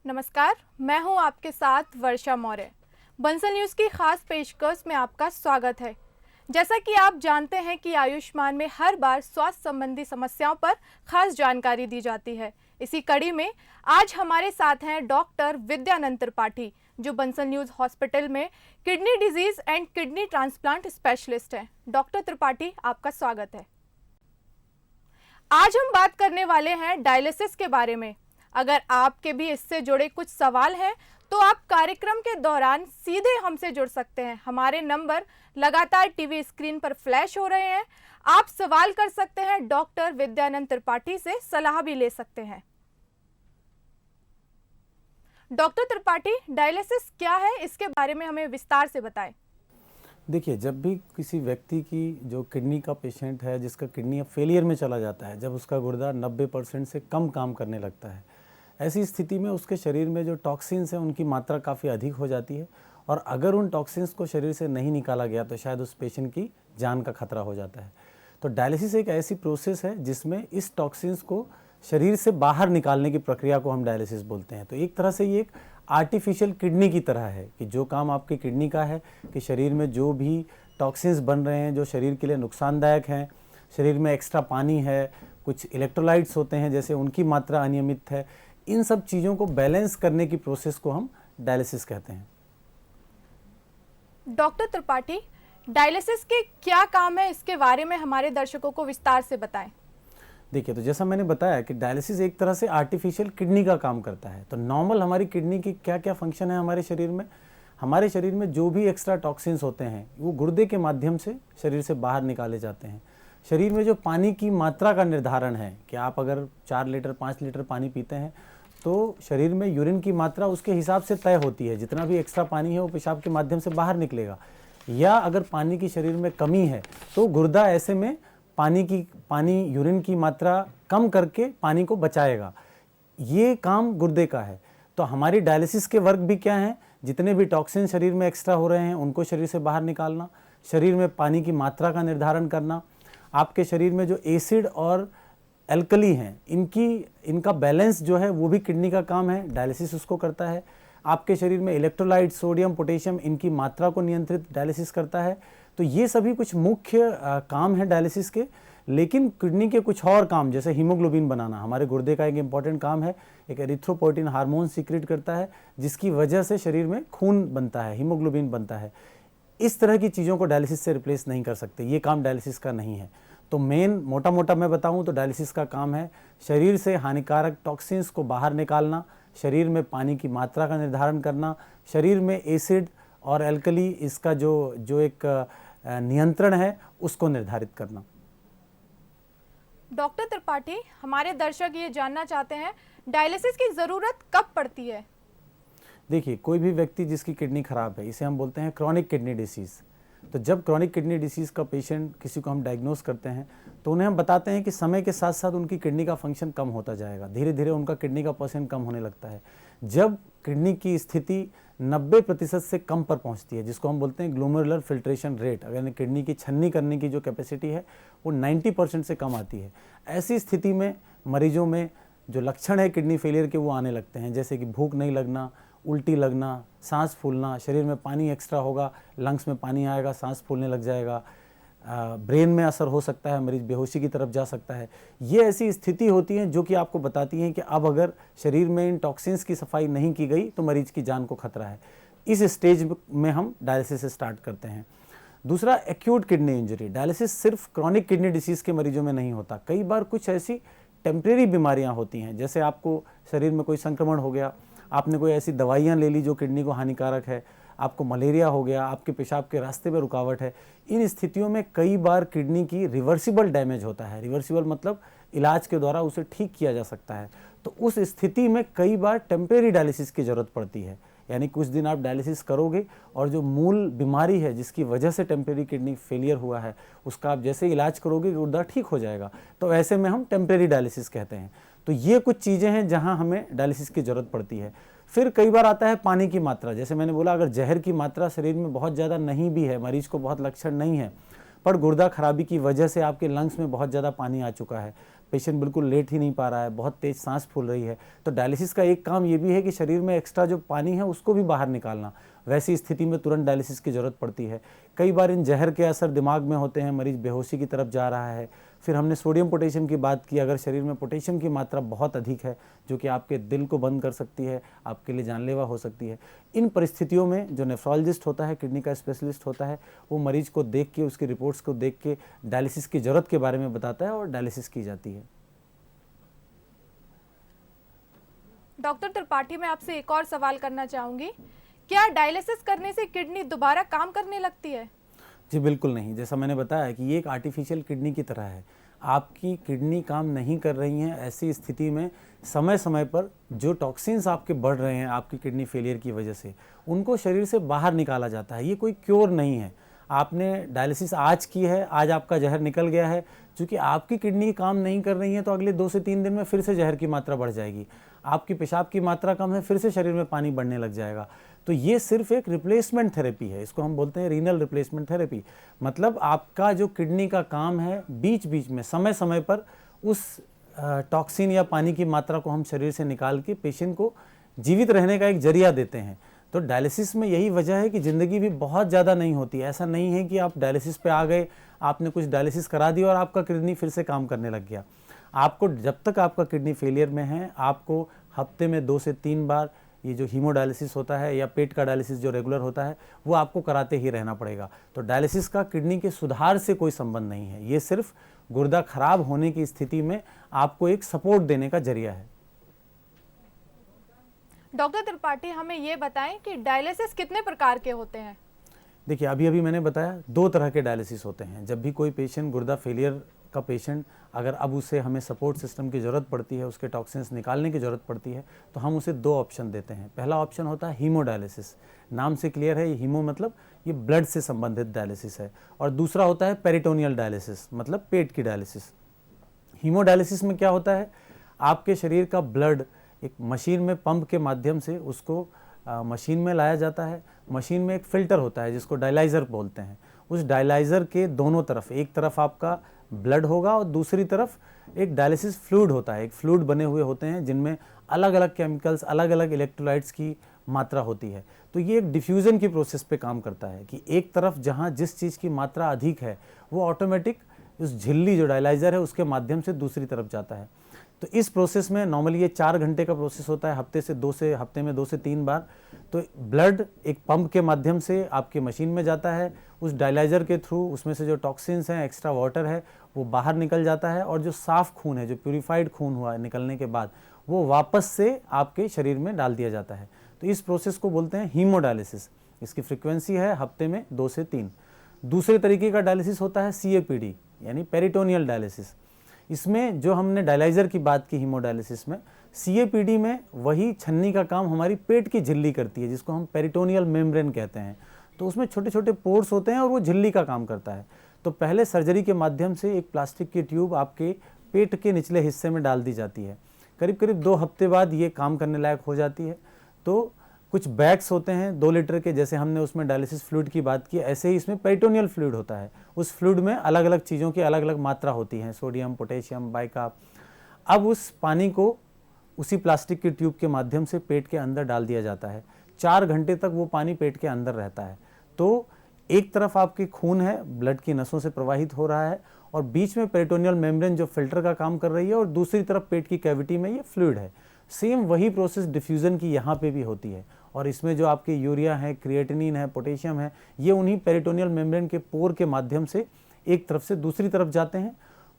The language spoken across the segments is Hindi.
नमस्कार, मैं हूं आपके साथ वर्षा मौर्य। बंसल न्यूज़ की खास पेशकश में आपका स्वागत है। जैसा कि आप जानते हैं कि आयुष्मान में हर बार स्वास्थ्य संबंधी समस्याओं पर खास जानकारी दी जाती है। इसी कड़ी में आज हमारे साथ हैं डॉक्टर विद्यानंद त्रिपाठी, जो बंसल न्यूज़ हॉस्पिटल में kidney disease and kidney transplant specialist हैं। डॉक्टर त्रिपाठी, आपका स्वागत है। आज हम बात करने वाले हैं डायलिसिस के बारे में। अगर आपके भी इससे जुड़े कुछ सवाल हैं तो आप कार्यक्रम के दौरान सीधे हमसे जुड़ सकते हैं। हमारे नंबर लगातार टीवी स्क्रीन पर फ्लैश हो रहे हैं। आप सवाल कर सकते हैं, डॉक्टर विद्यानंद त्रिपाठी से सलाह भी ले सकते हैं। डॉक्टर त्रिपाठी, डायलिसिस क्या है, इसके बारे में हमें विस्तार से बताएं। देखिए, जब भी किसी व्यक्ति की जो किडनी का पेशेंट है, जिसका किडनी अब फेलियर में चला जाता है, जब उसका गुर्दा 90% से कम काम करने लगता है, ऐसी स्थिति में उसके शरीर में जो टॉक्सिन्स हैं उनकी मात्रा काफ़ी अधिक हो जाती है और अगर उन टॉक्सिन्स को शरीर से नहीं निकाला गया तो शायद उस पेशेंट की जान का खतरा हो जाता है। तो डायलिसिस एक ऐसी प्रोसेस है जिसमें इस टॉक्सिन्स को शरीर से बाहर निकालने की प्रक्रिया को हम डायलिसिस बोलते हैं। तो एक तरह से ये एक आर्टिफिशियल किडनी की तरह है कि जो काम आपकी किडनी का है कि शरीर में जो भी टॉक्सिन्स बन रहे हैं जो शरीर के लिए नुकसानदायक हैं, शरीर में एक्स्ट्रा पानी है, कुछ इलेक्ट्रोलाइट्स होते हैं जैसे उनकी मात्रा अनियमित है, इन सब चीज़ों को बैलेंस करने की प्रोसेस को हम डायलिसिस कहते हैं। डॉक्टर त्रिपाठी, डायलिसिस के क्या काम है, इसके बारे में हमारे दर्शकों को विस्तार से बताएं। देखिए, तो जैसा मैंने बताया कि डायलिसिस एक तरह से आर्टिफिशियल किडनी का काम करता है। तो नॉर्मल हमारी किडनी की क्या क्या फंक्शन है हमारे शरीर में, हमारे शरीर में जो भी एक्स्ट्रा टॉक्सिन्स होते हैं वो गुर्दे के माध्यम से शरीर से बाहर निकाले जाते हैं। शरीर में जो पानी की मात्रा का निर्धारण है कि आप अगर 4 लीटर 5 लीटर पानी पीते हैं तो शरीर में यूरिन की मात्रा उसके हिसाब से तय होती है। जितना भी एक्स्ट्रा पानी है वो पेशाब के माध्यम से बाहर निकलेगा, या अगर पानी की शरीर में कमी है तो गुर्दा ऐसे में पानी यूरिन की मात्रा कम करके पानी को बचाएगा। ये काम गुर्दे का है। तो हमारी डायलिसिस के वर्क भी क्या हैं, जितने भी टॉक्सिन शरीर में एक्स्ट्रा हो रहे हैं उनको शरीर से बाहर निकालना, शरीर में पानी की मात्रा का निर्धारण करना, आपके शरीर में जो एसिड और एल्कली हैं इनका बैलेंस जो है वो भी किडनी का काम है, डायलिसिस उसको करता है। आपके शरीर में इलेक्ट्रोलाइट, सोडियम, पोटेशियम, इनकी मात्रा को नियंत्रित डायलिसिस करता है। तो ये सभी कुछ मुख्य काम है डायलिसिस के। लेकिन किडनी के कुछ और काम जैसे हीमोग्लोबिन बनाना हमारे गुर्दे का एक इम्पॉर्टेंट काम है। एक एरिथ्रोपोइटिन हार्मोन सीक्रेट करता है जिसकी वजह से शरीर में खून बनता है, हीमोग्लोबिन बनता है। इस तरह की चीज़ों को डायलिसिस से रिप्लेस नहीं कर सकते, ये काम डायलिसिस का नहीं है। तो मेन मोटा मोटा मैं बताऊं तो डायलिसिस का काम है शरीर से हानिकारक टॉक्सिन्स को बाहर निकालना, शरीर में पानी की मात्रा का निर्धारण करना, शरीर में एसिड और एल्कली इसका जो एक नियंत्रण है उसको निर्धारित करना। डॉक्टर त्रिपाठी, हमारे दर्शक ये जानना चाहते हैं, डायलिसिस की ज़रूरत कब पड़ती है? देखिए, कोई भी व्यक्ति जिसकी किडनी खराब है, इसे हम बोलते हैं क्रॉनिक किडनी डिसीज़। तो जब क्रॉनिक किडनी डिसीज़ का पेशेंट किसी को हम डायग्नोस करते हैं तो उन्हें हम बताते हैं कि समय के साथ साथ उनकी किडनी का फंक्शन कम होता जाएगा, धीरे धीरे उनका किडनी का परसेंट कम होने लगता है। जब किडनी की स्थिति 90% से कम पर पहुंचती है, जिसको हम बोलते हैं ग्लोमेरुलर फिल्ट्रेशन रेट, अगर किडनी की छन्नी करने की जो कैपेसिटी है वो 90% से कम आती है, ऐसी स्थिति में मरीजों में जो लक्षण है किडनी फेलियर के वो आने लगते हैं, जैसे कि भूख नहीं लगना, उल्टी लगना, सांस फूलना, शरीर में पानी एक्स्ट्रा होगा, लंग्स में पानी आएगा, सांस फूलने लग जाएगा, ब्रेन में असर हो सकता है, मरीज बेहोशी की तरफ जा सकता है। ये ऐसी स्थिति होती है जो कि आपको बताती हैं कि अब अगर शरीर में इन टॉक्सिन्स की सफाई नहीं की गई तो मरीज की जान को खतरा है। इस स्टेज में हम डायलिसिस स्टार्ट करते हैं। दूसरा, एक्यूट किडनी इंजरी। डायलिसिस सिर्फ क्रॉनिक किडनी डिसीज़ के मरीजों में नहीं होता, कई बार कुछ ऐसी टेम्परेरी बीमारियाँ होती हैं, जैसे आपको शरीर में कोई संक्रमण हो गया, आपने कोई ऐसी दवाइयाँ ले ली जो किडनी को हानिकारक है, आपको मलेरिया हो गया, आपके पेशाब के रास्ते में रुकावट है। इन स्थितियों में कई बार किडनी की रिवर्सिबल डैमेज होता है। रिवर्सिबल मतलब इलाज के द्वारा उसे ठीक किया जा सकता है। तो उस स्थिति में कई बार टेम्परेरी डायलिसिस की ज़रूरत पड़ती है, यानी कुछ दिन आप डायलिसिस करोगे और जो मूल बीमारी है जिसकी वजह से टेम्परेरी किडनी फेलियर हुआ है उसका आप जैसे इलाज करोगे गुर्दा ठीक हो जाएगा। तो ऐसे में हम टेम्परेरी डायलिसिस कहते हैं। तो ये कुछ चीज़ें हैं जहां हमें डायलिसिस की ज़रूरत पड़ती है। फिर कई बार आता है पानी की मात्रा। जैसे मैंने बोला, अगर जहर की मात्रा शरीर में बहुत ज़्यादा नहीं भी है, मरीज को बहुत लक्षण नहीं है, पर गुर्दा खराबी की वजह से आपके लंग्स में बहुत ज़्यादा पानी आ चुका है, पेशेंट बिल्कुल लेट ही नहीं पा रहा है, बहुत तेज़ सांस फूल रही है, तो डायलिसिस का एक काम ये भी है कि शरीर में एक्स्ट्रा जो पानी है उसको भी बाहर निकालना। वैसी स्थिति में तुरंत डायलिसिस की ज़रूरत पड़ती है। कई बार इन जहर के असर दिमाग में होते हैं, मरीज़ बेहोशी की तरफ जा रहा है। फिर हमने सोडियम पोटेशियम की बात की, अगर शरीर में पोटेशियम की मात्रा बहुत अधिक है जो कि आपके दिल को बंद कर सकती है, आपके लिए जानलेवा हो सकती है। इन परिस्थितियों में जो नेफ्रोलॉजिस्ट होता है, किडनी का स्पेशलिस्ट होता है, वो मरीज को देख के, उसकी रिपोर्ट्स को देख के डायलिसिस की ज़रूरत के बारे में बताता है और डायलिसिस की जाती है। डॉक्टर त्रिपाठी, मैं आपसे एक और सवाल करना चाहूँगी, क्या डायलिसिस करने से किडनी दोबारा काम करने लगती है? जी बिल्कुल नहीं। जैसा मैंने बताया कि ये एक आर्टिफिशियल किडनी की तरह है। आपकी किडनी काम नहीं कर रही हैं, ऐसी स्थिति में समय समय पर जो टॉक्सिन्स आपके बढ़ रहे हैं आपकी किडनी फेलियर की वजह से, उनको शरीर से बाहर निकाला जाता है। ये कोई क्योर नहीं है। आपने डायलिसिस आज की है, आज आपका जहर निकल गया है, चूँकि आपकी किडनी काम नहीं कर रही है तो अगले 2 से 3 दिन में फिर से जहर की मात्रा बढ़ जाएगी। आपकी पेशाब की मात्रा कम है, फिर से शरीर में पानी बढ़ने लग जाएगा। तो ये सिर्फ एक रिप्लेसमेंट थेरेपी है, इसको हम बोलते हैं रीनल रिप्लेसमेंट थेरेपी। मतलब आपका जो किडनी का काम है, बीच बीच में समय समय पर उस टॉक्सिन या पानी की मात्रा को हम शरीर से निकाल के पेशेंट को जीवित रहने का एक जरिया देते हैं। तो डायलिसिस में यही वजह है कि ज़िंदगी भी बहुत ज़्यादा नहीं होती। ऐसा नहीं है कि आप डायलिसिस पे आ गए, आपने कुछ डायलिसिस करा दिया और आपका किडनी फिर से काम करने लग गया। आपको जब तक आपका किडनी फेलियर में है, आपको हफ्ते में 2 से 3 बार ये जो हीमोडायलिसिस होता है या पेट का डायलिसिस जो रेगुलर होता है, वो आपको कराते ही रहना पड़ेगा। तो डायलिसिस का किडनी के सुधार से कोई संबंध नहीं है, ये सिर्फ गुर्दा खराब होने की स्थिति में आपको एक सपोर्ट देने का जरिया है। डॉक्टर त्रिपाठी, हमें ये बताएं कि डायलिसिस कितने प्रकार के होते हैं? देखिए, अभी मैंने बताया 2 तरह के डायलिसिस होते हैं। जब भी कोई पेशेंट गुर्दा फेलियर का पेशेंट, अगर अब उसे हमें सपोर्ट सिस्टम की ज़रूरत पड़ती है, उसके टॉक्सिन्स निकालने की ज़रूरत पड़ती है, तो हम उसे 2 ऑप्शन देते हैं। पहला ऑप्शन होता है हीमोडायलिसिस, नाम से क्लियर है, ये हीमो मतलब ये ब्लड से संबंधित डायलिसिस है। और दूसरा होता है पेरिटोनियल डायलिसिस, मतलब पेट की डायलिसिस। हीमोडायलिसिस में क्या होता है, आपके शरीर का ब्लड एक मशीन में पंप के माध्यम से उसको मशीन में लाया जाता है। मशीन में एक फ़िल्टर होता है जिसको डायलाइज़र बोलते हैं। उस डायलाइज़र के दोनों तरफ, एक तरफ आपका ब्लड होगा और दूसरी तरफ एक डायलिसिस फ्लूइड होता है। एक फ्लूइड बने हुए होते हैं जिनमें अलग अलग केमिकल्स, अलग अलग इलेक्ट्रोलाइट्स की मात्रा होती है। तो ये एक डिफ्यूज़न की प्रोसेस पे काम करता है कि एक तरफ जहाँ जिस चीज़ की मात्रा अधिक है वो ऑटोमेटिक उस झिल्ली जो डायलाइज़र है उसके माध्यम से दूसरी तरफ जाता है। तो इस प्रोसेस में नॉर्मली ये 4 घंटे का प्रोसेस होता है, हफ्ते में 2 से 3 बार। तो ब्लड एक पंप के माध्यम से आपके मशीन में जाता है, उस डायलाइज़र के थ्रू उसमें से जो टॉक्सिन्स हैं, एक्स्ट्रा वाटर है, वो बाहर निकल जाता है और जो साफ़ खून है, जो प्यूरिफाइड खून हुआ है निकलने के बाद, वो वापस से आपके शरीर में डाल दिया जाता है। तो इस प्रोसेस को बोलते हैं हीमोडायलिसिस। इसकी फ्रिक्वेंसी है हफ्ते में 2 से 3। दूसरे तरीके का डायलिसिस होता है CAPD यानी पेरिटोनियल डायलिसिस। इसमें जो हमने डायलाइज़र की बात की हीमोडायलिसिस में, CAPD में वही छन्नी का काम हमारी पेट की झिल्ली करती है जिसको हम पेरिटोनियल मेम्ब्रेन कहते हैं। तो उसमें छोटे छोटे पोर्स होते हैं और वो झिल्ली का काम करता है। तो पहले सर्जरी के माध्यम से एक प्लास्टिक की ट्यूब आपके पेट के निचले हिस्से में डाल दी जाती है। करीब करीब 2 हफ्ते बाद ये काम करने लायक हो जाती है। तो कुछ बैग्स होते हैं 2 लीटर के, जैसे हमने उसमें डायलिसिस फ्लूइड की बात की, ऐसे ही इसमें पेरिटोनियल फ्लूइड होता है। उस फ्लूइड में अलग अलग चीज़ों की अलग अलग मात्रा होती है, सोडियम, पोटेशियम, बाइकार्ब। अब उस पानी को उसी प्लास्टिक की ट्यूब के माध्यम से पेट के अंदर डाल दिया जाता है। 4 घंटे तक वो पानी पेट के अंदर रहता है। तो एक तरफ आपकी खून है, ब्लड की नसों से प्रवाहित हो रहा है और बीच में पेरिटोनियल मेम्ब्रेन जो फिल्टर का काम कर रही है और दूसरी तरफ पेट की कैविटी में ये फ्लूइड है। सेम वही प्रोसेस डिफ्यूज़न की यहाँ पे भी होती है और इसमें जो आपके यूरिया है, क्रिएटिनिन है, पोटेशियम है, ये उन्हीं पेरिटोनियल मेम्ब्रेन के पोर के माध्यम से एक तरफ से दूसरी तरफ जाते हैं।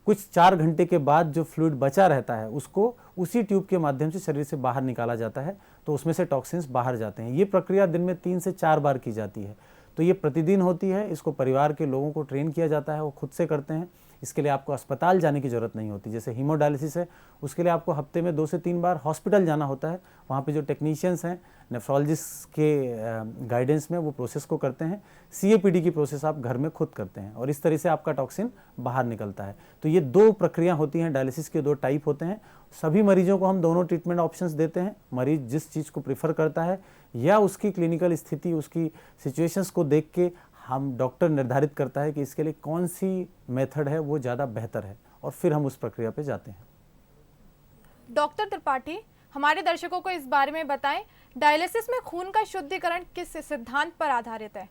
कुछ 4 घंटे के बाद जो फ्लूइड बचा रहता है उसको उसी ट्यूब के माध्यम से शरीर से बाहर निकाला जाता है, तो उसमें से टॉक्सिन्स बाहर जाते हैं। ये प्रक्रिया दिन में 3 से 4 बार की जाती है। तो ये प्रतिदिन होती है। इसको परिवार के लोगों को ट्रेन किया जाता है, वो खुद से करते हैं। इसके लिए आपको अस्पताल जाने की ज़रूरत नहीं होती। जैसे हीमोडायलिसिस है, उसके लिए आपको हफ्ते में 2 से 3 बार हॉस्पिटल जाना होता है। वहाँ पे जो टेक्नीशियंस हैं, नेफ्रोलॉजिस्ट के गाइडेंस में वो प्रोसेस को करते हैं। CAPD की प्रोसेस आप घर में खुद करते हैं और इस तरह से आपका टॉक्सिन बाहर निकलता है। तो ये 2 प्रक्रिया होती हैं, डायलिसिस के 2 टाइप होते हैं। सभी मरीजों को हम दोनों ट्रीटमेंट ऑप्शंस देते हैं। मरीज जिस चीज़ को प्रेफर करता है या उसकी क्लिनिकल स्थिति, उसकी सिचुएशंस को देख के हम डॉक्टर निर्धारित करता है कि इसके लिए कौन सी मेथड है वो ज़्यादा बेहतर है, और फिर हम उस प्रक्रिया पे जाते हैं। डॉक्टर त्रिपाठी, हमारे दर्शकों को इस बारे में बताएं, डायलिसिस में खून का शुद्धिकरण किस सिद्धांत पर आधारित है?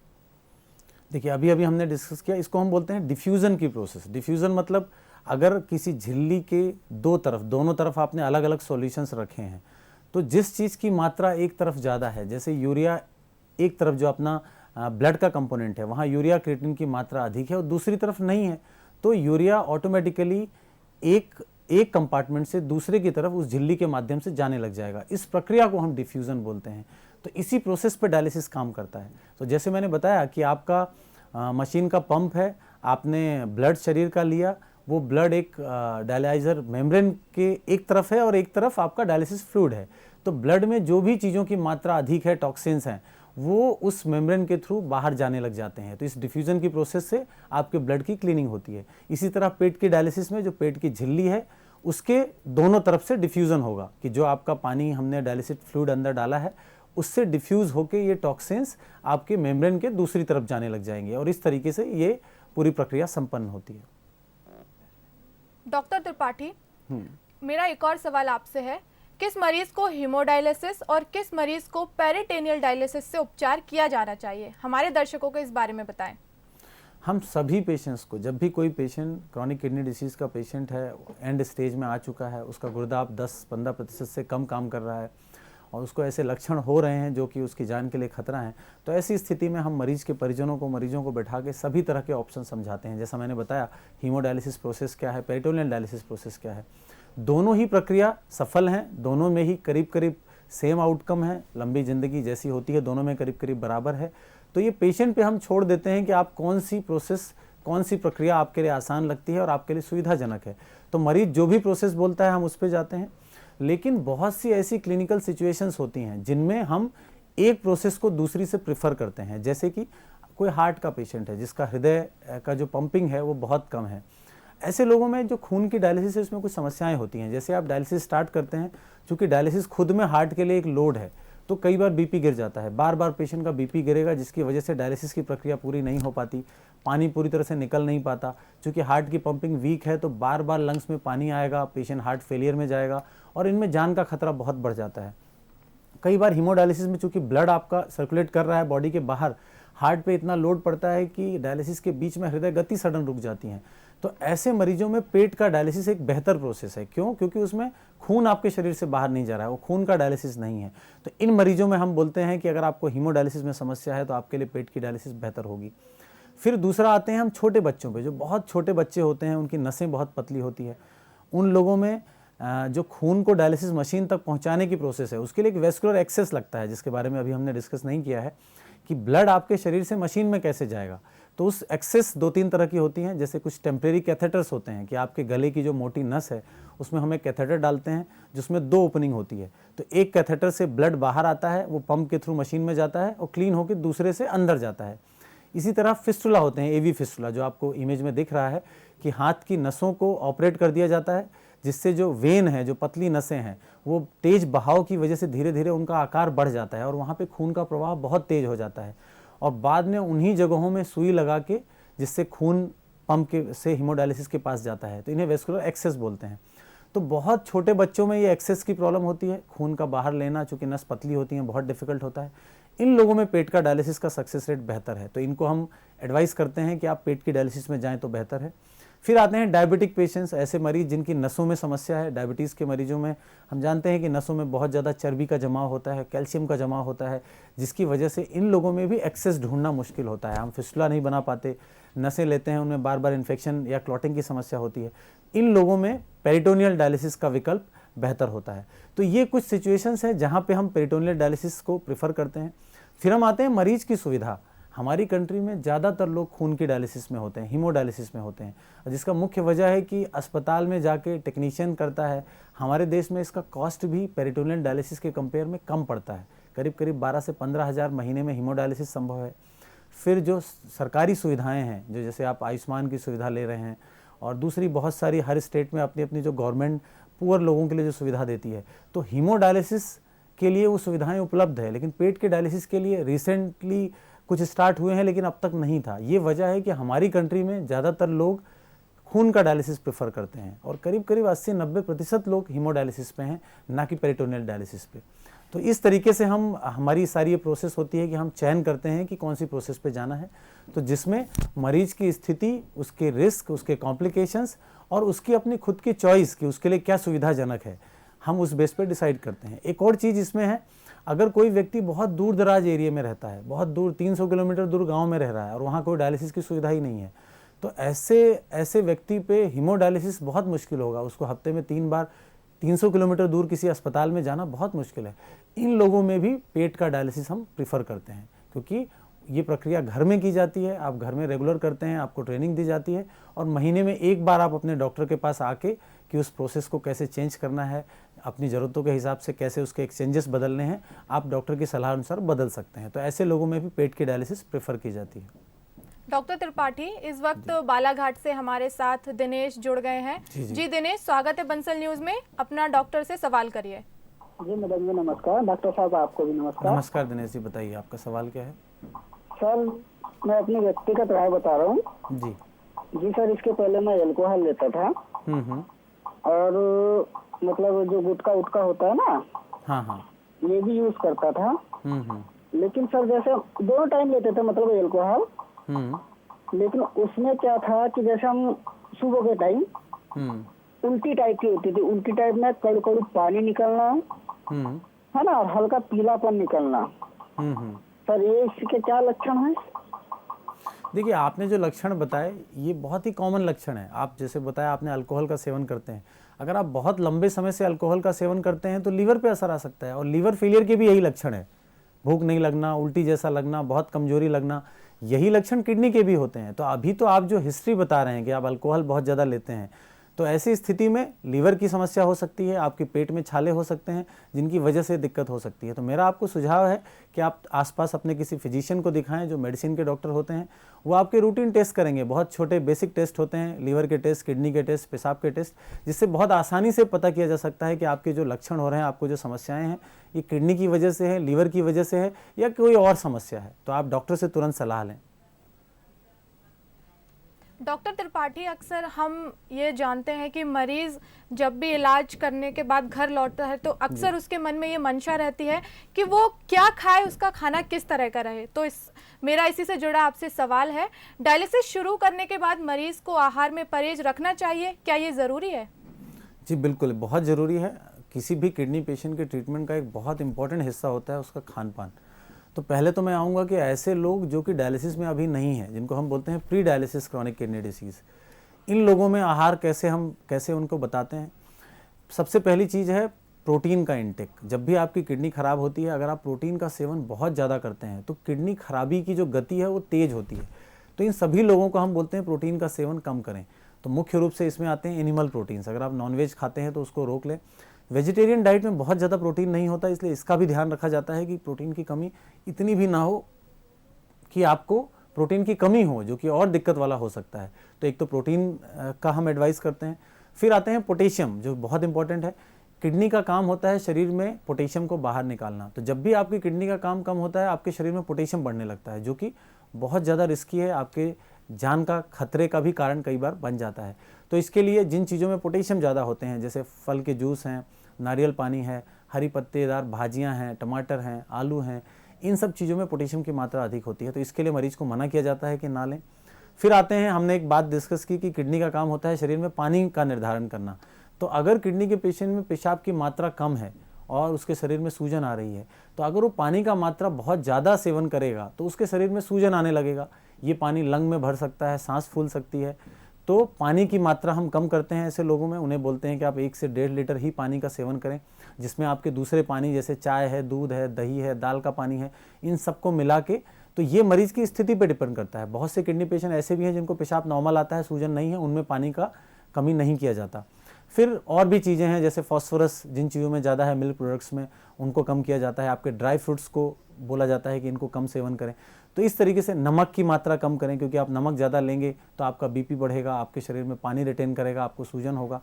देखिए, अभी अभी हमने डिस्कस किया, इसको हम बोलते हैं डिफ्यूज़न की प्रोसेस। डिफ्यूज़न मतलब अगर किसी झिल्ली के दोनों तरफ आपने अलग अलग सॉल्यूशंस रखे हैं, तो जिस चीज़ की मात्रा एक तरफ ज़्यादा है, जैसे यूरिया एक तरफ जो अपना ब्लड का कंपोनेंट है वहाँ यूरिया क्रिएटिनिन की मात्रा अधिक है और दूसरी तरफ नहीं है, तो यूरिया ऑटोमेटिकली एक कंपार्टमेंट से दूसरे की तरफ उस झिल्ली के माध्यम से जाने लग जाएगा। इस प्रक्रिया को हम डिफ्यूज़न बोलते हैं। तो इसी प्रोसेस पे डायलिसिस काम करता है। तो जैसे मैंने बताया कि आपका मशीन का पंप है, आपने ब्लड शरीर का लिया, वो ब्लड एक डायलाइजर मेम्ब्रेन के एक तरफ है और एक तरफ आपका डायलिसिस फ्लूइड है। तो ब्लड में जो भी चीज़ों की मात्रा अधिक है, टॉक्सिन्स हैं, वो उस मेम्ब्रेन के थ्रू बाहर जाने लग जाते हैं। तो इस डिफ्यूज़न की प्रोसेस से आपके ब्लड की क्लीनिंग होती है। इसी तरह पेट की डायलिसिस में जो पेट की झिल्ली है उसके दोनों तरफ से डिफ्यूज़न होगा कि जो आपका पानी हमने डायलिसिस फ्लूइड अंदर डाला है उससे डिफ्यूज़ होकर ये टॉक्सिन्स आपके मेम्ब्रेन के दूसरी तरफ जाने लग जाएंगे और इस तरीके से ये पूरी प्रक्रिया संपन्न होती है। डॉक्टर त्रिपाठी, मेरा एक और सवाल आपसे है, किस मरीज को हीमोडायलिसिस और किस मरीज को पेरिटोनियल डायलिसिस से उपचार किया जाना चाहिए? हमारे दर्शकों को इस बारे में बताएं। हम सभी पेशेंट्स को, जब भी कोई पेशेंट क्रॉनिक किडनी डिसीज़ का पेशेंट है, एंड स्टेज में आ चुका है, उसका गुर्दा अब 10-15% से कम काम कर रहा है और उसको ऐसे लक्षण हो रहे हैं जो कि उसकी जान के लिए खतरा है, तो ऐसी स्थिति में हम मरीज के परिजनों को, मरीजों को बैठा के सभी तरह के ऑप्शन समझाते हैं। जैसा मैंने बताया, हीमोडायलिसिस प्रोसेस क्या है, पेरिटोनियल डायलिसिस प्रोसेस क्या है। दोनों ही प्रक्रिया सफल हैं, दोनों में ही करीब करीब सेम आउटकम है, लंबी ज़िंदगी जैसी होती है दोनों में करीब करीब बराबर है। तो ये पेशेंट पे हम छोड़ देते हैं कि आप कौन सी प्रोसेस, कौन सी प्रक्रिया आपके लिए आसान लगती है और आपके लिए सुविधाजनक है। तो मरीज जो भी प्रोसेस बोलता है हम उस पर जाते हैं। लेकिन बहुत सी ऐसी क्लिनिकल सिचुएशंस होती हैं जिनमें हम एक प्रोसेस को दूसरी से प्रेफर करते हैं। जैसे कि कोई हार्ट का पेशेंट है जिसका हृदय का जो पंपिंग है वो बहुत कम है। ऐसे लोगों में जो खून की डायलिसिस है उसमें कुछ समस्याएं होती हैं। जैसे आप डायलिसिस स्टार्ट करते हैं, चूँकि डायलिसिस खुद में हार्ट के लिए एक लोड है, तो कई बार बीपी गिर जाता है, बार बार पेशेंट का बीपी गिरेगा, जिसकी वजह से डायलिसिस की प्रक्रिया पूरी नहीं हो पाती, पानी पूरी तरह से निकल नहीं पाता। चूँकि हार्ट की पंपिंग वीक है तो बार बार लंग्स में पानी आएगा, पेशेंट हार्ट फेलियर में जाएगा और इनमें जान का खतरा बहुत बढ़ जाता है। कई बार हीमोडायलिसिस में चूँकि ब्लड आपका सर्कुलेट कर रहा है बॉडी के बाहर, हार्ट पे इतना लोड पड़ता है कि डायलिसिस के बीच में हृदय गति सडन रुक जाती है। तो ऐसे मरीजों में पेट का डायलिसिस एक बेहतर प्रोसेस है। क्यों? क्योंकि उसमें खून आपके शरीर से बाहर नहीं जा रहा है, वो खून का डायलिसिस नहीं है। तो इन मरीजों में हम बोलते हैं कि अगर आपको हीमोडायलिसिस में समस्या है तो आपके लिए पेट की डायलिसिस बेहतर होगी। फिर दूसरा आते हैं हम छोटे बच्चों पे, जो बहुत छोटे बच्चे होते हैं, उनकी नसें बहुत पतली होती है। उन लोगों में जो खून को डायलिसिस मशीन तक पहुंचाने की प्रोसेस है उसके लिए एक वेस्कुलर एक्सेस लगता है, जिसके बारे में अभी हमने डिस्कस नहीं किया है कि ब्लड आपके शरीर से मशीन में कैसे जाएगा। तो उस एक्सेस 2-3 तरह की होती हैं। जैसे कुछ टेम्परेरी कैथेटर्स होते हैं कि आपके गले की जो मोटी नस है उसमें हम एक कैथेटर डालते हैं जिसमें 2 ओपनिंग होती है। तो एक कैथेटर से ब्लड बाहर आता है, वो पंप के थ्रू मशीन में जाता है और क्लीन होकर दूसरे से अंदर जाता है। इसी तरह फिस्टुला होते हैं, एवी फिस्टुला, जो आपको इमेज में दिख रहा है कि हाथ की नसों को ऑपरेट कर दिया जाता है, जिससे जो वेन है, जो पतली नसें हैं, वो तेज बहाव की वजह से धीरे धीरे उनका आकार बढ़ जाता है और वहाँ पे खून का प्रवाह बहुत तेज हो जाता है और बाद में उन्हीं जगहों में सुई लगा के, जिससे खून पंप के से हीमोडायलिसिस के पास जाता है। तो इन्हें वेस्कुलर एक्सेस बोलते हैं। तो बहुत छोटे बच्चों में ये एक्सेस की प्रॉब्लम होती है, खून का बाहर लेना, चूँकि नस पतली होती हैं, बहुत डिफिकल्ट होता है। इन लोगों में पेट का डायलिसिस का सक्सेस रेट बेहतर है, तो इनको हम एडवाइस करते हैं कि आप पेट की डायलिसिस में जाएँ तो बेहतर है। फिर आते हैं डायबिटिक पेशेंट्स, ऐसे मरीज जिनकी नसों में समस्या है। डायबिटीज़ के मरीजों में हम जानते हैं कि नसों में बहुत ज़्यादा चर्बी का जमाव होता है, कैल्शियम का जमाव होता है, जिसकी वजह से इन लोगों में भी एक्सेस ढूंढना मुश्किल होता है। हम फिस्टुला नहीं बना पाते, नसें लेते हैं, उनमें बार बार इन्फेक्शन या क्लॉटिंग की समस्या होती है। इन लोगों में पेरिटोनियल डायलिसिस का विकल्प बेहतर होता है। तो ये कुछ सिचुएशंस हैं जहाँ पे हम पेरिटोनियल डायलिसिस को प्रेफर करते हैं। फिर हम आते हैं मरीज की सुविधा। हमारी कंट्री में ज़्यादातर लोग खून की डायलिसिस में होते हैं, हीमोडायलिसिस में होते हैं, जिसका मुख्य वजह है कि अस्पताल में जाके टेक्नीशियन करता है। हमारे देश में इसका कॉस्ट भी पेरिटोनियल डायलिसिस के कंपेयर में कम पड़ता है, करीब करीब 12 से 15 हज़ार महीने में हीमोडायलिसिस संभव है। फिर जो सरकारी सुविधाएँ हैं, जो जैसे आप आयुष्मान की सुविधा ले रहे हैं और दूसरी बहुत सारी हर स्टेट में अपनी अपनी जो गवर्नमेंट पुअर लोगों के लिए जो सुविधा देती है, तो हीमोडायलिसिस के लिए वो सुविधाएं उपलब्ध है। लेकिन पेट के डायलिसिस के लिए रिसेंटली कुछ स्टार्ट हुए हैं लेकिन अब तक नहीं था। ये वजह है कि हमारी कंट्री में ज़्यादातर लोग खून का डायलिसिस प्रेफर करते हैं और करीब करीब 80-90% लोग हीमोडायलिसिस पे हैं, ना कि पेरिटोनियल डायलिसिस पे। तो इस तरीके से हमारी सारी ये प्रोसेस होती है कि हम चयन करते हैं कि कौन सी प्रोसेस पे जाना है, तो जिसमें मरीज की स्थिति, उसके रिस्क, उसके कॉम्प्लिकेशंस और उसकी अपनी खुद की चॉइस कि उसके लिए क्या सुविधाजनक है, हम उस बेस पे डिसाइड करते हैं। एक और चीज़ इसमें है, अगर कोई व्यक्ति बहुत दूर दराज एरिया में रहता है, बहुत दूर 300 किलोमीटर दूर गाँव में रह रहा है और वहाँ कोई डायलिसिस की सुविधा ही नहीं है, तो ऐसे व्यक्ति पे हीमोडायलिसिस बहुत मुश्किल होगा। उसको हफ्ते में 3 बार 300 किलोमीटर दूर किसी अस्पताल में जाना बहुत मुश्किल है। इन लोगों में भी पेट का डायलिसिस हम प्रीफर करते हैं, क्योंकि ये प्रक्रिया घर में की जाती है, आप घर में रेगुलर करते हैं, आपको ट्रेनिंग दी जाती है और महीने में एक बार आप अपने डॉक्टर के पास आके कि उस प्रोसेस को कैसे चेंज करना है, अपनी ज़रूरतों के हिसाब से कैसे उसके एक्सचेंजेस बदलने हैं, आप डॉक्टर की सलाह अनुसार बदल सकते हैं। तो ऐसे लोगों में भी पेट की डायलिसिस प्रेफर की जाती है। डॉक्टर त्रिपाठी, इस वक्त बालाघाट से हमारे साथ दिनेश जुड़ गए हैं। जी दिनेश, स्वागत है बंसल न्यूज में। अपना डॉक्टर से सवाल करिए। जी मैडम जी नमस्कार। डॉक्टर साहब आपको भी नमस्कार। नमस्कार दिनेश जी, बताइए आपका सवाल क्या है? सर मैं अपनी व्यक्तिगत राय बता रहा हूँ। जी सर, इसके पहले मैं अल्कोहल लेता था और मतलब जो गुटखा उटका होता है ना, हाँ, ये भी यूज करता था। लेकिन सर जैसे दोनों टाइम लेते थे मतलब अल्कोहल, लेकिन उसमें क्या था कि जैसे हम सुबह के टाइम उल्टी टाइप की होती थी, उल्टी टाइप में कड़ू कड़ू पानी निकलना है ना और हल्का पीलापन निकलना। सर ये इसके क्या लक्षण है? देखिए, आपने जो लक्षण बताए ये बहुत ही कॉमन लक्षण है। आप जैसे बताया आपने अल्कोहल का सेवन करते हैं, अगर आप बहुत लंबे समय से अल्कोहल का सेवन करते हैं तो लीवर पे असर आ सकता है और लीवर फेलियर के भी यही लक्षण है। भूख नहीं लगना, उल्टी जैसा लगना, बहुत कमजोरी लगना, यही लक्षण किडनी के भी होते हैं। तो अभी तो आप जो हिस्ट्री बता रहे हैं कि आप अल्कोहल बहुत ज़्यादा लेते हैं, तो ऐसी स्थिति में लीवर की समस्या हो सकती है, आपके पेट में छाले हो सकते हैं जिनकी वजह से दिक्कत हो सकती है। तो मेरा आपको सुझाव है कि आप आसपास अपने किसी फिजिशियन को दिखाएं जो मेडिसिन के डॉक्टर होते हैं। वो आपके रूटीन टेस्ट करेंगे, बहुत छोटे बेसिक टेस्ट होते हैं, लीवर के टेस्ट, किडनी के टेस्ट, पेशाब के टेस्ट, जिससे बहुत आसानी से पता किया जा सकता है कि आपके जो लक्षण हो रहे हैं, आपको जो समस्याएं हैं, ये किडनी की वजह से है, लीवर की वजह से है या कोई और समस्या है। तो आप डॉक्टर से तुरंत सलाह लें। डॉक्टर त्रिपाठी, अक्सर हम ये जानते हैं कि मरीज जब भी इलाज करने के बाद घर लौटता है तो अक्सर उसके मन में ये मंशा रहती है कि वो क्या खाए, उसका खाना किस तरह का रहे। तो मेरा इसी से जुड़ा आपसे सवाल है, डायलिसिस शुरू करने के बाद मरीज को आहार में परहेज रखना चाहिए, क्या ये ज़रूरी है? जी बिल्कुल, बहुत ज़रूरी है। किसी भी किडनी पेशेंट के ट्रीटमेंट का एक बहुत इंपॉर्टेंट हिस्सा होता है उसका खान पान। तो पहले तो मैं आऊँगा कि ऐसे लोग जो कि डायलिसिस में अभी नहीं हैं, जिनको हम बोलते हैं pre dialysis chronic kidney disease, इन लोगों में आहार कैसे उनको बताते हैं। सबसे पहली चीज़ है प्रोटीन का इंटेक। जब भी आपकी किडनी ख़राब होती है, अगर आप प्रोटीन का सेवन बहुत ज़्यादा करते हैं तो किडनी खराबी की जो गति है वो तेज़ होती है। तो इन सभी लोगों को हम बोलते हैं प्रोटीन का सेवन कम करें। तो मुख्य रूप से इसमें आते हैं एनिमल प्रोटीन्स। अगर आप नॉनवेज खाते हैं तो उसको रोक लें। वेजिटेरियन डाइट में बहुत ज़्यादा प्रोटीन नहीं होता, इसलिए इसका भी ध्यान रखा जाता है कि प्रोटीन की कमी इतनी भी ना हो कि आपको प्रोटीन की कमी हो, जो कि और दिक्कत वाला हो सकता है। तो एक तो प्रोटीन का हम एडवाइस करते हैं। फिर आते हैं पोटेशियम, जो बहुत इंपॉर्टेंट है। किडनी का काम होता है शरीर में पोटेशियम को बाहर निकालना। तो जब भी आपकी किडनी का काम कम होता है, आपके शरीर में पोटेशियम बढ़ने लगता है, जो कि बहुत ज़्यादा रिस्की है, आपके जान का खतरे का भी कारण कई बार बन जाता है। तो इसके लिए जिन चीज़ों में पोटेशियम ज़्यादा होते हैं, जैसे फल के जूस हैं, नारियल पानी है, हरी पत्तेदार भाजियां हैं, टमाटर हैं, आलू हैं, इन सब चीज़ों में पोटेशियम की मात्रा अधिक होती है। तो इसके लिए मरीज को मना किया जाता है कि ना लें। फिर आते हैं, हमने एक बात डिस्कस की कि किडनी का काम होता है शरीर में पानी का निर्धारण करना। तो अगर किडनी के पेशेंट में पेशाब की मात्रा कम है और उसके शरीर में सूजन आ रही है, तो अगर वो पानी का मात्रा बहुत ज़्यादा सेवन करेगा तो उसके शरीर में सूजन आने लगेगा। ये पानी लंग में भर सकता है, सांस फूल सकती है। तो पानी की मात्रा हम कम करते हैं ऐसे लोगों में। उन्हें बोलते हैं कि आप 1 से 1.5 लीटर ही पानी का सेवन करें, जिसमें आपके दूसरे पानी जैसे चाय है, दूध है, दही है, दाल का पानी है, इन सबको मिला के। तो ये मरीज़ की स्थिति पर डिपेंड करता है। बहुत से किडनी पेशेंट ऐसे भी हैं जिनको पेशाब नॉर्मल आता है, सूजन नहीं है, उनमें पानी का कमी नहीं किया जाता। फिर और भी चीज़ें हैं, जैसे फॉस्फोरस जिन चीज़ों में ज़्यादा है, मिल्क प्रोडक्ट्स में, उनको कम किया जाता है। आपके ड्राई फ्रूट्स को बोला जाता है कि इनको कम सेवन करें। तो इस तरीके से नमक की मात्रा कम करें, क्योंकि आप नमक ज़्यादा लेंगे तो आपका बीपी बढ़ेगा, आपके शरीर में पानी रिटेन करेगा, आपको सूजन होगा।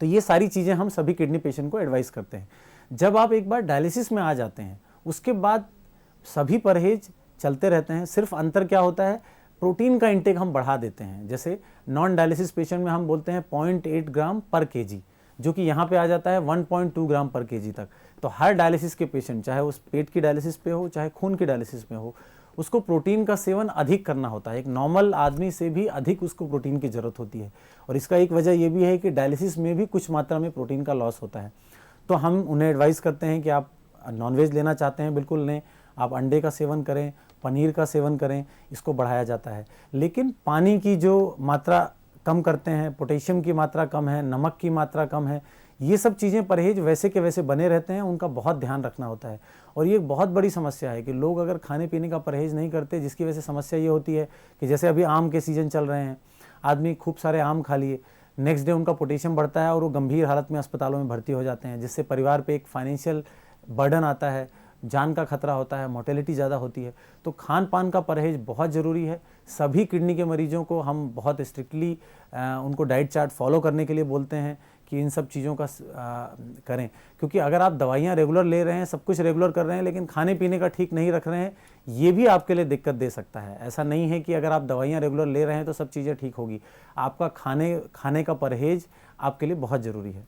तो ये सारी चीज़ें हम सभी किडनी पेशेंट को एडवाइस करते हैं। जब आप एक बार डायलिसिस में आ जाते हैं, उसके बाद सभी परहेज चलते रहते हैं। सिर्फ अंतर क्या होता है, प्रोटीन का इंटेक हम बढ़ा देते हैं। जैसे नॉन डायलिसिस पेशेंट में हम बोलते हैं 0.8 ग्राम पर केजी, जो कि यहाँ पे आ जाता है 1.2 ग्राम पर केजी तक। तो हर डायलिसिस के पेशेंट, चाहे उस पेट की डायलिसिस पे हो चाहे खून की डायलिसिस में हो, उसको प्रोटीन का सेवन अधिक करना होता है। एक नॉर्मल आदमी से भी अधिक उसको प्रोटीन की ज़रूरत होती है। और इसका एक वजह यह भी है कि डायलिसिस में भी कुछ मात्रा में प्रोटीन का लॉस होता है। तो हम उन्हें एडवाइस करते हैं कि आप नॉनवेज लेना चाहते हैं बिल्कुल लें, आप अंडे का सेवन करें, पनीर का सेवन करें, इसको बढ़ाया जाता है। लेकिन पानी की जो मात्रा कम करते हैं, पोटेशियम की मात्रा कम है, नमक की मात्रा कम है, ये सब चीज़ें परहेज वैसे के वैसे बने रहते हैं, उनका बहुत ध्यान रखना होता है। और ये एक बहुत बड़ी समस्या है कि लोग अगर खाने पीने का परहेज नहीं करते, जिसकी वजह से समस्या ये होती है कि जैसे अभी आम के सीज़न चल रहे हैं, आदमी खूब सारे आम खा लिए, नेक्स्ट डे उनका पोटेशियम बढ़ता है और वो गंभीर हालत में अस्पतालों में भर्ती हो जाते हैं, जिससे परिवार पे एक फाइनेंशियल बर्डन आता है, जान का खतरा होता है, मोर्टेलिटी ज़्यादा होती है। तो खान पान का परहेज बहुत ज़रूरी है। सभी किडनी के मरीजों को हम बहुत स्ट्रिक्टली उनको डाइट चार्ट फॉलो करने के लिए बोलते हैं कि इन सब चीज़ों का करें, क्योंकि अगर आप दवाइयाँ रेगुलर ले रहे हैं, सब कुछ रेगुलर कर रहे हैं, लेकिन खाने पीने का ठीक नहीं रख रहे हैं, ये भी आपके लिए दिक्कत दे सकता है। ऐसा नहीं है कि अगर आप दवाइयाँ रेगुलर ले रहे हैं तो सब चीज़ें ठीक होगी। आपका खाने का परहेज आपके लिए बहुत ज़रूरी है।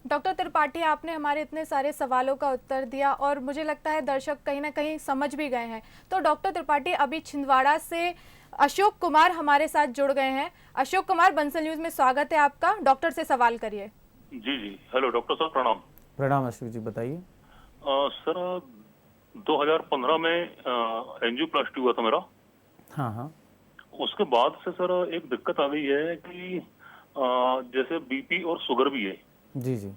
डॉक्टर त्रिपाठी, आपने हमारे इतने सारे सवालों का उत्तर दिया और मुझे लगता है दर्शक कहीं ना कहीं समझ भी गए हैं। तो डॉक्टर त्रिपाठी, अभी छिंदवाड़ा से अशोक कुमार हमारे साथ जुड़ गए हैं। अशोक कुमार, बंसल न्यूज में स्वागत है आपका। डॉक्टर से सवाल करिए। जी जी, हेलो डॉक्टर साहब, प्रणाम। प्रणाम अशोक जी, बताइए। सर 2015 में एंजियोप्लास्टी हुआ था मेरा। हाँ हाँ। उसके बाद से सर एक दिक्कत आ गई है कि जैसे बीपी और शुगर भी है। जी जी।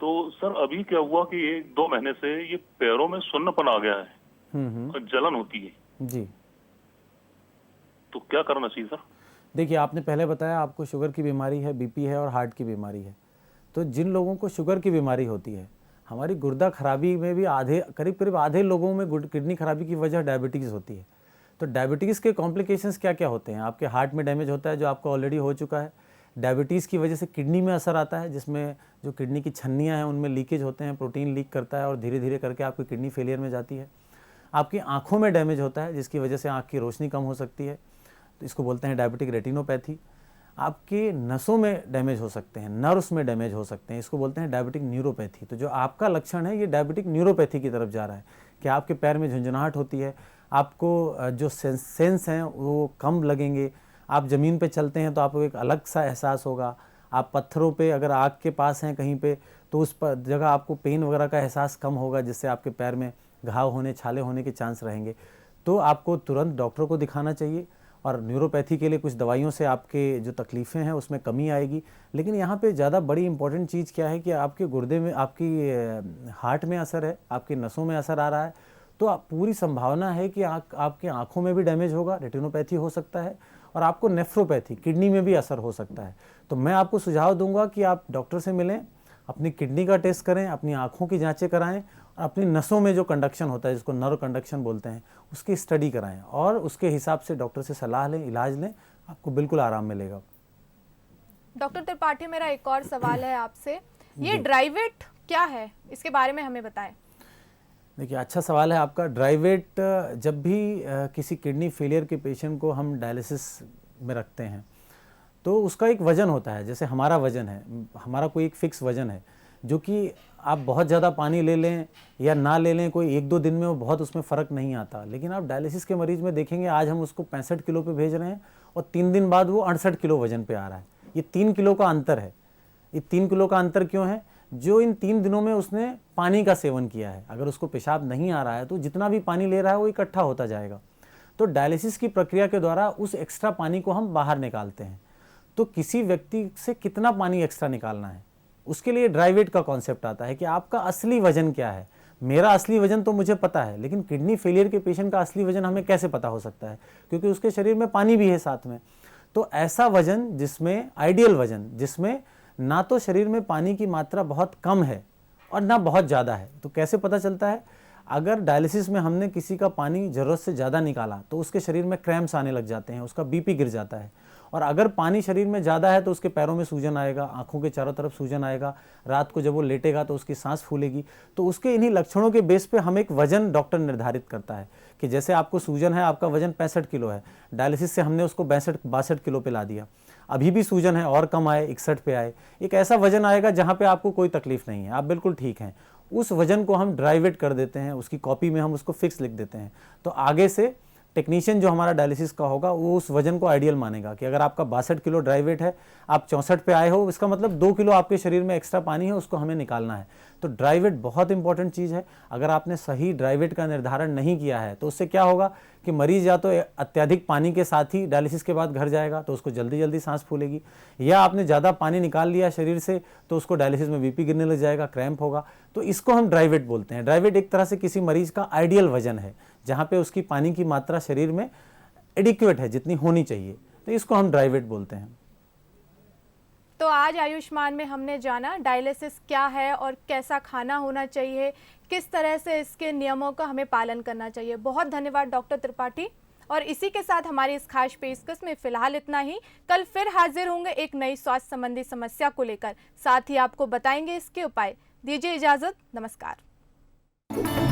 तो सर अभी क्या हुआ कि 1-2 महीने से ये पैरों में सुन्नपन आ गया है और जलन होती है जी। तो क्या करना चाहिए सर? देखिए, आपने पहले बताया आपको शुगर की बीमारी है, बीपी है और हार्ट की बीमारी है। तो जिन लोगों को शुगर की बीमारी होती है, हमारी गुर्दा खराबी में भी करीब आधे लोगों में किडनी खराबी की वजह डायबिटीज़ होती है। तो डायबिटीज़ के कॉम्प्लिकेशंस क्या क्या होते हैं? आपके हार्ट में डैमेज होता है जो आपको ऑलरेडी हो चुका है। डायबिटीज़ की वजह से किडनी में असर आता है, जिसमें जो किडनी की छन्नियाँ हैं उनमें लीकेज होते हैं, प्रोटीन लीक करता है और धीरे धीरे करके आपकी किडनी फेलियर में जाती है। आपकी आँखों में डैमेज होता है, जिसकी वजह से आँख की रोशनी कम हो सकती है, तो इसको बोलते हैं डायबिटिक रेटिनोपैथी। आपके नसों में डैमेज हो सकते हैं, नर्व्स में डैमेज हो सकते हैं, इसको बोलते हैं डायबिटिक न्यूरोपैथी। तो जो आपका लक्षण है ये डायबिटिक न्यूरोपैथी की तरफ जा रहा है कि आपके पैर में झुंझुनाहट होती है, आपको जो सेंस हैं वो कम लगेंगे, आप ज़मीन पे चलते हैं तो आपको एक अलग सा एहसास होगा, आप पत्थरों पे अगर आग के पास हैं कहीं पे तो उस पर जगह आपको पेन वगैरह का एहसास कम होगा, जिससे आपके पैर में घाव होने, छाले होने के चांस रहेंगे। तो आपको तुरंत डॉक्टर को दिखाना चाहिए और न्यूरोपैथी के लिए कुछ दवाइयों से आपके जो तकलीफ़ें हैं उसमें कमी आएगी। लेकिन यहाँ पे ज़्यादा बड़ी इंपॉर्टेंट चीज़ क्या है कि आपके गुर्दे में, आपकी हार्ट में असर है, आपकी नसों में असर आ रहा है, तो पूरी संभावना है कि आपके आँखों में भी डैमेज होगा, रेटिनोपैथी हो सकता है और आपको नेफ्रोपैथी, किडनी में भी असर हो सकता है। तो मैं आपको सुझाव दूंगा कि आप डॉक्टर से मिलें, अपनी किडनी का टेस्ट करें, अपनी आँखों की जांचें कराएं और अपनी नसों में जो कंडक्शन होता है, जिसको नर्व कंडक्शन बोलते हैं, उसकी स्टडी कराएं और उसके हिसाब से डॉक्टर से सलाह लें, इलाज लें, आपको बिल्कुल आराम मिलेगा। डॉक्टर त्रिपाठी, मेरा एक और सवाल है आपसे, ये ड्राइवेट क्या है, इसके बारे में हमें बताएं। देखिए, अच्छा सवाल है आपका। ड्राइवेट, जब भी किसी किडनी फेलियर के पेशेंट को हम डायलिसिस में रखते हैं तो उसका एक वज़न होता है, जैसे हमारा वज़न है, हमारा कोई एक फ़िक्स वज़न है, जो कि आप बहुत ज़्यादा पानी ले लें या ना ले लें, कोई 1-2 दिन में वो बहुत उसमें फ़र्क नहीं आता। लेकिन आप डायलिसिस के मरीज़ में देखेंगे, आज हम उसको 65 किलो पे भेज रहे हैं और 3 दिन बाद वो 68 किलो वज़न पे आ रहा है। ये 3 किलो का अंतर है। ये 3 किलो का अंतर क्यों है? जो इन 3 दिनों में उसने पानी का सेवन किया है। अगर उसको पेशाब नहीं आ रहा है तो जितना भी पानी ले रहा है वो इकट्ठा होता जाएगा। तो डायलिसिस की प्रक्रिया के द्वारा उस एक्स्ट्रा पानी को हम बाहर निकालते हैं। तो किसी व्यक्ति से कितना पानी एक्स्ट्रा निकालना है, उसके लिए ड्राई वेट का कॉन्सेप्ट आता है कि आपका असली वजन क्या है। मेरा असली वजन तो मुझे पता है, लेकिन किडनी फेलियर के पेशेंट का असली वजन हमें कैसे पता हो सकता है? क्योंकि उसके शरीर में पानी भी है साथ में। तो ऐसा वजन जिसमें, आइडियल वजन जिसमें ना तो शरीर में पानी की मात्रा बहुत कम है और ना बहुत ज़्यादा है। तो कैसे पता चलता है? अगर डायलिसिस में हमने किसी का पानी ज़रूरत से ज़्यादा निकाला तो उसके शरीर में क्रैम्प्स आने लग जाते हैं, उसका बीपी गिर जाता है और अगर पानी शरीर में ज़्यादा है तो उसके पैरों में सूजन आएगा, आंखों के चारों तरफ सूजन आएगा, रात को जब वो लेटेगा तो उसकी सांस फूलेगी। तो उसके इन्हीं लक्षणों के बेस पे हम एक वजन डॉक्टर निर्धारित करता है कि जैसे आपको सूजन है, आपका वजन 65 किलो है, डायलिसिस से हमने उसको 62 किलो पे ला दिया, अभी भी सूजन है और कम आए, 61 पे आए, एक ऐसा वजन आएगा जहाँ पे आपको कोई तकलीफ नहीं है, आप बिल्कुल ठीक हैं, उस वजन को हम ड्राई वेट कर देते हैं, उसकी कॉपी में हम उसको फिक्स लिख देते हैं। तो आगे से टेक्नीशियन जो हमारा डायलिसिस का होगा वो उस वजन को आइडियल मानेगा कि अगर आपका 62 किलो ड्राई वेट है, आप 64 पे आए हो, इसका मतलब 2 किलो आपके शरीर में एक्स्ट्रा पानी है, उसको हमें निकालना है। तो ड्राई वेट बहुत इंपॉर्टेंट चीज़ है। अगर आपने सही ड्राई वेट का निर्धारण नहीं किया है तो उससे क्या होगा कि मरीज या तो अत्यधिक पानी के साथ ही डायलिसिस के बाद घर जाएगा तो उसको जल्दी जल्दी सांस फूलेगी, या आपने ज़्यादा पानी निकाल लिया शरीर से तो उसको डायलिसिस में बीपी गिरने लग जाएगा, क्रैम्प होगा। तो इसको हम ड्राई वेट बोलते हैं। ड्राई वेट एक तरह से किसी मरीज का आइडियल वजन है जहाँ पे उसकी पानी की मात्रा शरीर में एडिक्वेट है, जितनी होनी चाहिए, तो इसको हम ड्राई वेट बोलते हैं। तो आज आयुष्मान में हमने जाना डायलिसिस क्या है और कैसा खाना होना चाहिए, किस तरह से इसके नियमों का हमें पालन करना चाहिए। बहुत धन्यवाद डॉक्टर त्रिपाठी। और इसी के साथ हमारी इस खास पेशकश में फिलहाल इतना ही। कल फिर हाजिर होंगे एक नई स्वास्थ्य संबंधी समस्या को लेकर, साथ ही आपको बताएंगे इसके उपाय। दीजिए इजाजत, नमस्कार।